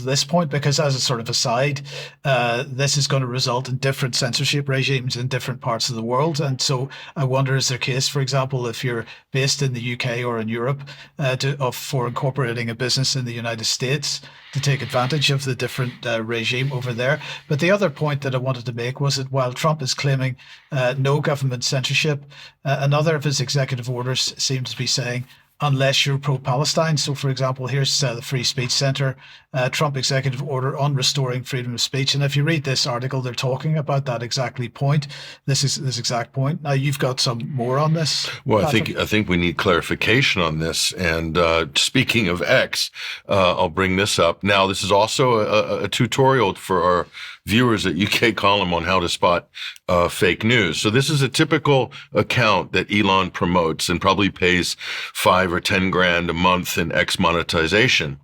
to this point? Because as a sort of aside, this is going to result in different censorship regimes in different parts of the world. And so I wonder, is there a case, for example, if you're based in the UK or in Europe, for incorporating a business in the United States to take advantage of the different regime over there? But the other point that I wanted to make was that while Trump is claiming no government censorship, another of his executive orders seems to be saying, unless you're pro-Palestine. So, for example, here's the Free Speech Center, Trump executive order on restoring freedom of speech. And if you read this article, they're talking about that point. This exact point. Now, you've got some more on this. Well, Patrick? I think we need clarification on this. And speaking of X, I'll bring this up. Now, this is also a tutorial for our viewers at UK Column on how to spot fake news. So this is a typical account that Elon promotes and probably pays $5 or $10 grand a month in X monetization.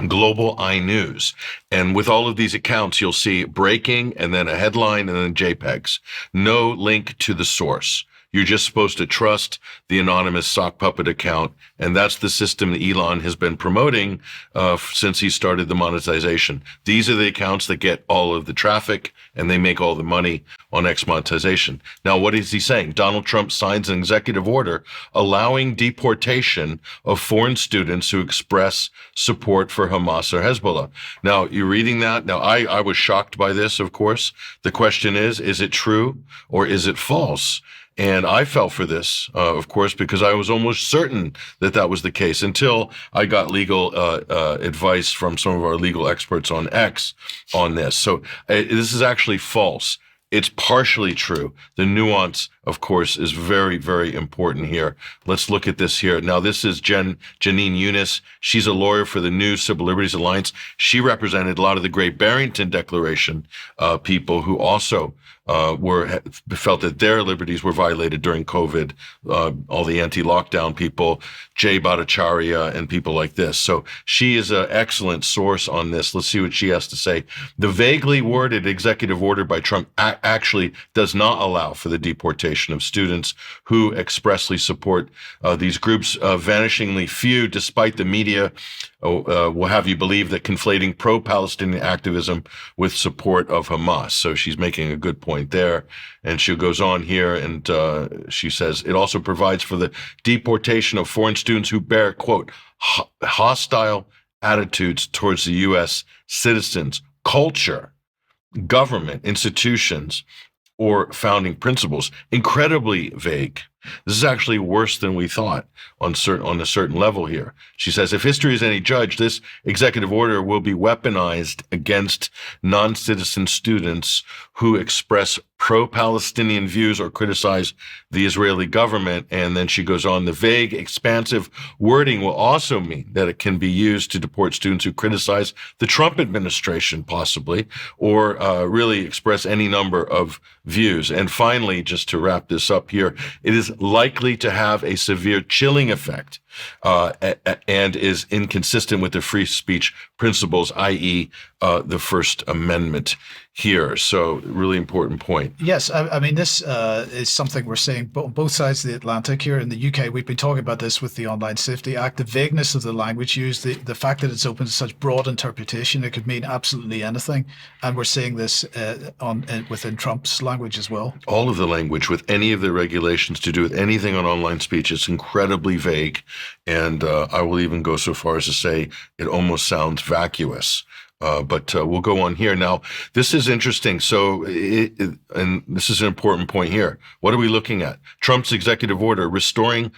Global iNews. And with all of these accounts, you'll see breaking and then a headline and then JPEGs. No link to the source. You're just supposed to trust the anonymous sock puppet account. And that's the system that Elon has been promoting since he started the monetization. These are the accounts that get all of the traffic and they make all the money on X monetization. Now, what is he saying? Donald Trump signs an executive order allowing deportation of foreign students who express support for Hamas or Hezbollah. Now, you're reading that. Now, I was shocked by this, of course. The question is it true or is it false? And I fell for this, of course, because I was almost certain that that was the case until I got legal advice from some of our legal experts on X on this. So this is actually false. It's partially true. The nuance, of course, is very, very important here. Let's look at this here. Now, this is Jenin Younes. She's a lawyer for the New Civil Liberties Alliance. She represented a lot of the Great Barrington Declaration people who also felt that their liberties were violated during COVID, all the anti-lockdown people, Jay Bhattacharya and people like this. So she is an excellent source on this. Let's see what she has to say. The vaguely worded executive order by Trump actually does not allow for the deportation of students who expressly support these groups. Vanishingly few, despite the media will have you believe that conflating pro-Palestinian activism with support of Hamas. So she's making a good point there. And she goes on here and she says, it also provides for the deportation of foreign students who bear, quote, hostile attitudes towards the U.S. citizens, culture, government, institutions, or founding principles. Incredibly vague. This is actually worse than we thought on a certain level here. She says, if history is any judge, this executive order will be weaponized against non-citizen students who express pro-Palestinian views or criticize the Israeli government. And then she goes on, the vague, expansive wording will also mean that it can be used to deport students who criticize the Trump administration, possibly, or really express any number of views. And finally, just to wrap this up here, it is likely to have a severe chilling effect and is inconsistent with the free speech principles, i.e. The First Amendment here. So really important point. Yes, I mean, this is something we're seeing on both sides of the Atlantic here. In the UK, we've been talking about this with the Online Safety Act, the vagueness of the language used, the fact that it's open to such broad interpretation, it could mean absolutely anything. And we're seeing this within Trump's language as well. All of the language with any of the regulations to do with anything on online speech is incredibly vague. And I will even go so far as to say it almost sounds vacuous. But we'll go on here. Now, this is interesting. So, and this is an important point here. What are we looking at? Trump's executive order restoring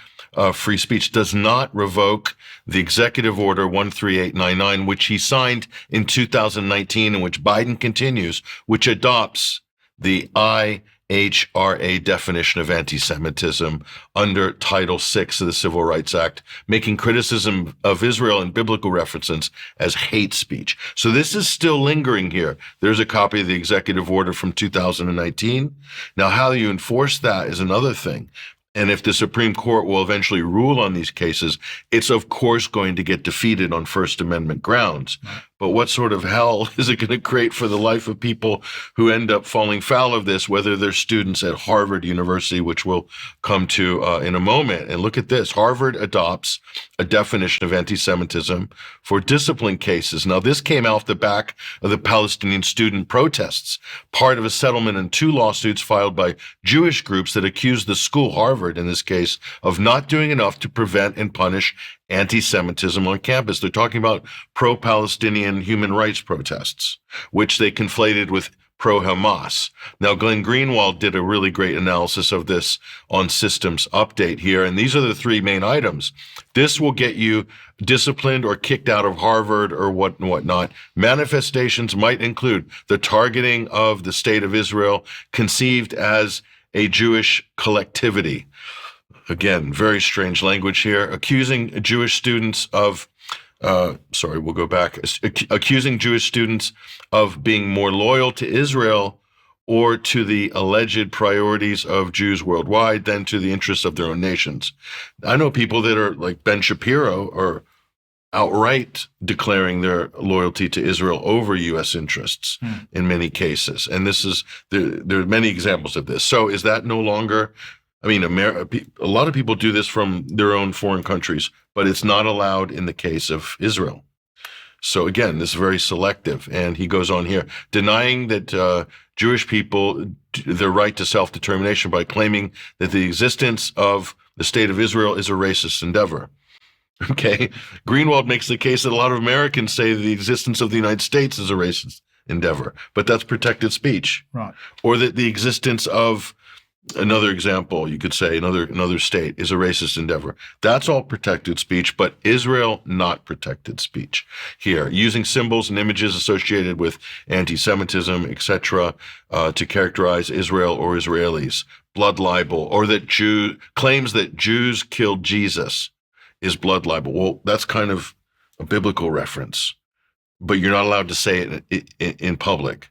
free speech does not revoke the executive order 13899, which he signed in 2019 and which Biden continues, which adopts the IHRA definition of anti-Semitism under Title VI of the Civil Rights Act, making criticism of Israel and biblical references as hate speech. So this is still lingering here. There's a copy of the executive order from 2019. Now, how you enforce that is another thing. And if the Supreme Court will eventually rule on these cases, it's of course going to get defeated on First Amendment grounds. But what sort of hell is it going to create for the life of people who end up falling foul of this, whether they're students at Harvard University, which we'll come to in a moment? And look at this. Harvard adopts a definition of anti-Semitism for discipline cases. Now, this came off the back of the Palestinian student protests, part of a settlement in 2 lawsuits filed by Jewish groups that accused the school, Harvard in this case, of not doing enough to prevent and punish anti-Semitism on campus. They're talking about pro-Palestinian human rights protests, which they conflated with pro-Hamas. Now, Glenn Greenwald did a really great analysis of this on Systems Update here, and these are the 3 main items. This will get you disciplined or kicked out of Harvard or whatnot. Manifestations might include the targeting of the state of Israel, conceived as a Jewish collectivity. Again, very strange language here. Accusing Jewish students of, we'll go back. Accusing Jewish students of being more loyal to Israel or to the alleged priorities of Jews worldwide than to the interests of their own nations. I know people that are like Ben Shapiro are outright declaring their loyalty to Israel over U.S. interests in many cases. And there are many examples of this. So is that no longer... I mean, a lot of people do this from their own foreign countries, but it's not allowed in the case of Israel. So again, this is very selective. And he goes on here, denying that Jewish people their right to self-determination by claiming that the existence of the state of Israel is a racist endeavor. Okay. Greenwald makes the case that a lot of Americans say the existence of the United States is a racist endeavor, but that's protected speech. Right. Or that the existence of another example, you could say another state is a racist endeavor. That's all protected speech, but Israel, not protected speech here. Using symbols and images associated with anti-Semitism, etc., to characterize Israel or Israelis. Blood libel, or that claims that Jews killed Jesus is blood libel. Well, that's kind of a biblical reference, but you're not allowed to say it in public.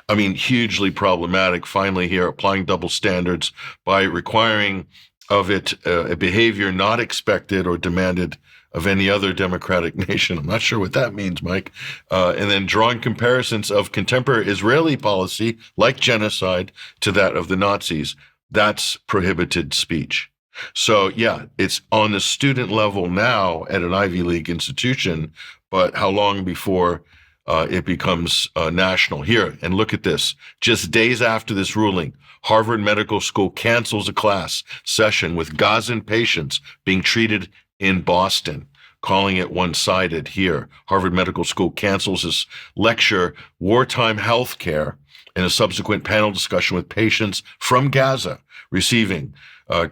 I mean, hugely problematic. Finally here, applying double standards by requiring of it a behavior not expected or demanded of any other democratic nation. I'm not sure what that means, Mike. And then drawing comparisons of contemporary Israeli policy, like genocide, to that of the Nazis. That's prohibited speech. So yeah, it's on the student level now at an Ivy League institution, but how long before it becomes national? Here, and look at this. Just days after this ruling, Harvard Medical School cancels a class session with Gazan patients being treated in Boston, calling it one-sided here. Harvard Medical School cancels this lecture, Wartime Healthcare, in a subsequent panel discussion with patients from Gaza receiving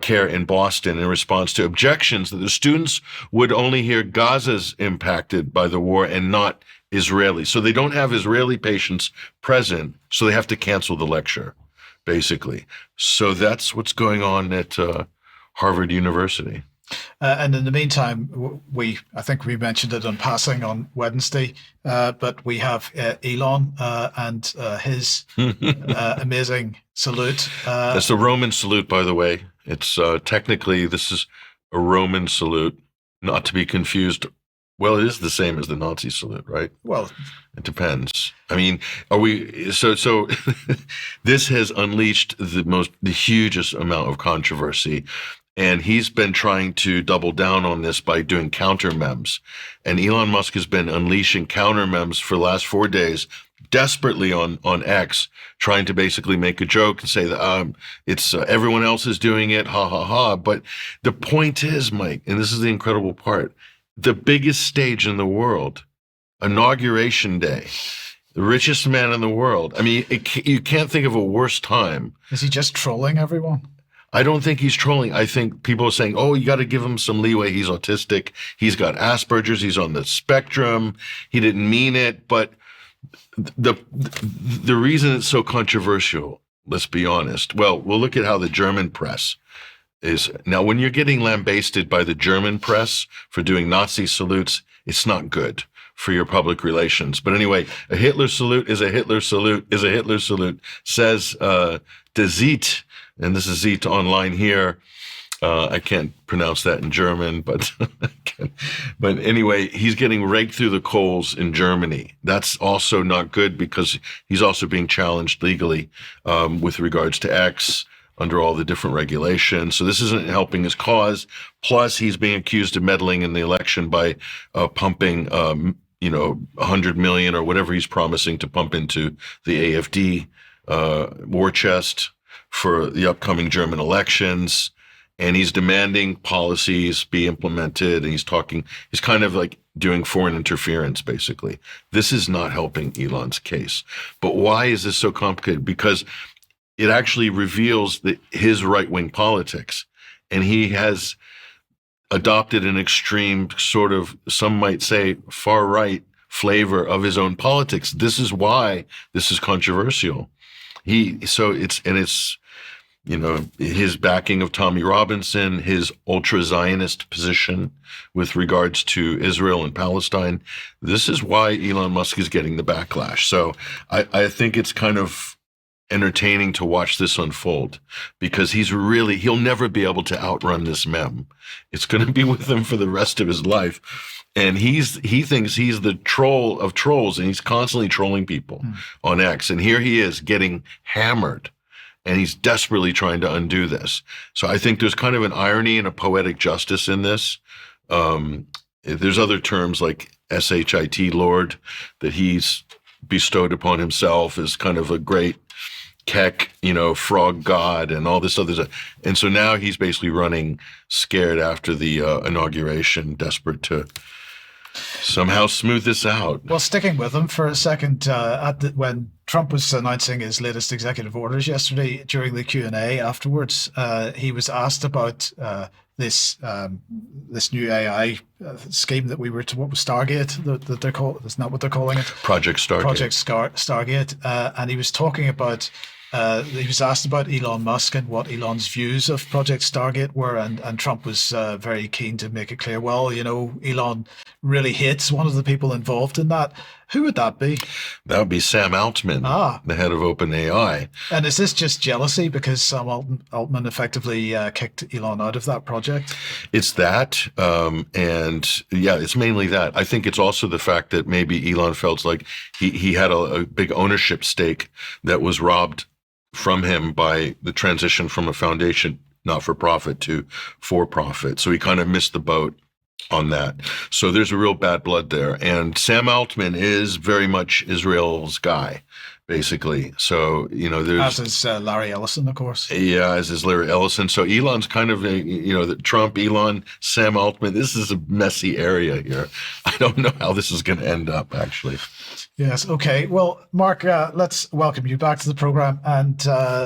care in Boston in response to objections that the students would only hear Gaza's impacted by the war and not Israeli. So they don't have Israeli patients present, so they have to cancel the lecture, basically. So that's what's going on at Harvard University. And in the meantime, I think we mentioned it in passing on Wednesday, but we have Elon and his amazing salute. That's the Roman salute, by the way. It's technically, this is a Roman salute, not to be confused. Well, it is the same as the Nazi salute, right? Well, it depends. I mean, are we, so this has unleashed the hugest amount of controversy. And he's been trying to double down on this by doing counter memes. And Elon Musk has been unleashing counter memes for the last 4 days, desperately on X, trying to basically make a joke and say that it's everyone else is doing it, ha, ha, ha. But the point is, Mike, and this is the incredible part, the biggest stage in the world, Inauguration Day, the richest man in the world. I mean, you can't think of a worse time. Is he just trolling everyone? I don't think he's trolling. I think people are saying, oh, you got to give him some leeway. He's autistic. He's got Asperger's. He's on the spectrum. He didn't mean it. But the reason it's so controversial, let's be honest. Well, we'll look at how the German press is. Now, when you're getting lambasted by the German press for doing Nazi salutes, it's not good for your public relations. But anyway, a Hitler salute is a Hitler salute is a Hitler salute, says Der Ziet, and this is Ziet online here. I can't pronounce that in German, but but anyway, he's getting raked through the coals in Germany. That's also not good because he's also being challenged legally with regards to X under all the different regulations. So this isn't helping his cause. Plus, he's being accused of meddling in the election by pumping, 100 million or whatever he's promising to pump into the AfD war chest for the upcoming German elections. And he's demanding policies be implemented. And he's kind of like doing foreign interference, basically. This is not helping Elon's case. But why is this so complicated? Because it actually reveals his right-wing politics. And he has adopted an extreme sort of, some might say, far-right flavor of his own politics. This is why this is controversial. It's his backing of Tommy Robinson, his ultra-Zionist position with regards to Israel and Palestine. This is why Elon Musk is getting the backlash. So I think it's kind of entertaining to watch this unfold because he'll never be able to outrun this meme. It's going to be with him for the rest of his life. And he thinks he's the troll of trolls, and he's constantly trolling people on X. And here he is getting hammered. And he's desperately trying to undo this. So I think there's kind of an irony and a poetic justice in this. There's other terms like SHIT, Lord, that he's bestowed upon himself as kind of a great Kek, frog god and all this other stuff. And so now he's basically running scared after the inauguration, desperate to somehow smooth this out. Well, sticking with him for a second, when Trump was announcing his latest executive orders yesterday during the Q&A afterwards, he was asked about this new AI scheme that what was Stargate that they're called. That's not what they're calling it. Project Stargate. Stargate, and he was talking about. He was asked about Elon Musk and what Elon's views of Project Stargate were, and Trump was very keen to make it clear, well, Elon really hates one of the people involved in that. Who would that be? That would be Sam Altman, the head of OpenAI. And is this just jealousy because Sam Altman effectively kicked Elon out of that project? It's that, and yeah, it's mainly that. I think it's also the fact that maybe Elon felt like he had a big ownership stake that was robbed from him by the transition from a foundation not-for-profit to for-profit. So he kind of missed the boat on that. So there's a real bad blood there. And Sam Altman is very much Israel's guy, basically. So, there's... As is Larry Ellison, of course. Yeah, as is Larry Ellison. So Elon's kind of, Trump, Elon, Sam Altman. This is a messy area here. I don't know how this is going to end up, actually. Yes. Okay. Well, Mark, let's welcome you back to the program. And